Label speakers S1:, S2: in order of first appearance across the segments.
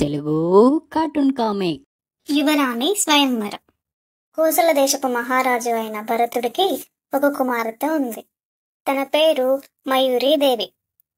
S1: Telugu cartoon comic.
S2: యువరాణి స్వయంవరం. కోసల దేశపు మహారాజు అయిన భరతుడికి ఒక కుమార్తె ఉంది. తన పేరు మయూరీదేవి.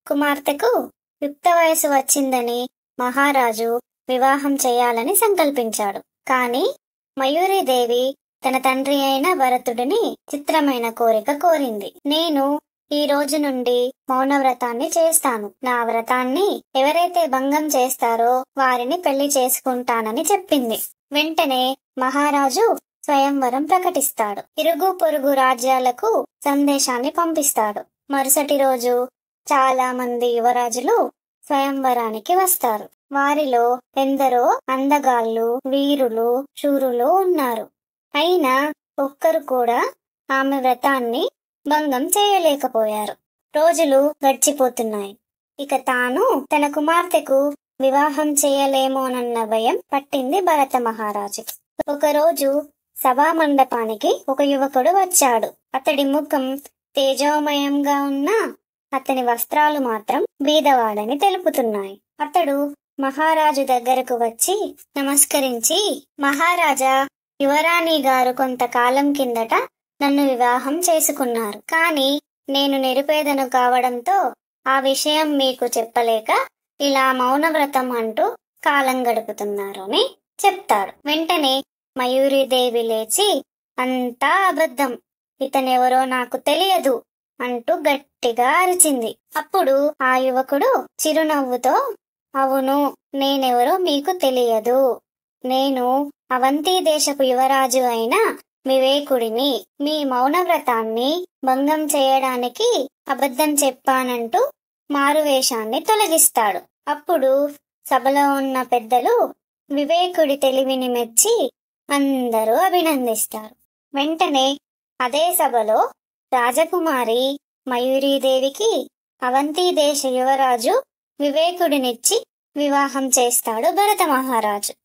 S2: కుమార్తెకు యుక్త వయసు వచ్చిందని మహారాజు వివాహం చేయాలని సంకల్పించాడు. కాని మయూరీదేవి తన తండ్రి అయిన భరతుడిని చిత్రమైన కోరిక కోరింది. నేను ఈ రోజు నుండి మౌనవ్రతాన్ని చేస్తాను. నా వ్రతాన్ని ఎవరైతే భంగం చేస్తారో వారిని పెళ్లి చేసుకుంటానని చెప్పింది. వెంటనే మహారాజు స్వయంవరం ప్రకటిస్తాడు. ఇరుగు పొరుగు రాజ్యాలకు సందేశాన్ని పంపిస్తాడు. మరుసటి రోజు చాలా మంది యువరాజులు స్వయంవరానికి వస్తారు. వారిలో ఎందరో అందగాళ్ళు, వీరులు, శూరులు ఉన్నారు. అయినా ఒక్కరు కూడా ఆమె వ్రతాన్ని భంగం చేయలేకపోయారు. రోజులు గడిచిపోతున్నాయి. ఇక తాను తన కుమార్తెకు వివాహం చేయలేమోనన్న భయం పట్టింది భరత మహారాజు. ఒకరోజు సభా మండపానికి ఒక యువకుడు వచ్చాడు. అతడి ముఖం తేజోమయంగా ఉన్నా అతని వస్త్రాలు మాత్రం బీదవాడని తెలుపుతున్నాయి. అతడు మహారాజు దగ్గరకు వచ్చి నమస్కరించి, మహారాజా, యువరాణి గారు కొంతకాలం కిందట నన్ను వివాహం చేసుకున్నారు. కాని నేను నిరుపేదను కావడంతో ఆ విషయం మీకు చెప్పలేక ఇలా మౌనవ్రతం అంటూ కాలం గడుపుతున్నారు అని చెప్తాడు. వెంటనే మయూరీదేవి లేచి, అంతా అబద్ధం, ఇతనెవరో నాకు తెలియదు అంటూ గట్టిగా అరిచింది. అప్పుడు ఆ యువకుడు చిరునవ్వుతో, అవును, నేనెవరో మీకు తెలియదు. నేను అవంతి దేశపు యువరాజు అయిన వివేకుడిని. మీ మౌనవ్రతాన్ని భంగం చేయడానికి అబద్ధం చెప్పానంటూ మారువేషాన్ని తొలగిస్తాడు. అప్పుడు సభలో ఉన్న పెద్దలు వివేకుడి తెలివిని మెచ్చి అందరూ అభినందిస్తారు. వెంటనే అదే సభలో రాజకుమారి మయూరీదేవికి అవంతి దేశ యువరాజు వివేకుడినిచ్చి వివాహం చేస్తాడు భరత మహారాజు.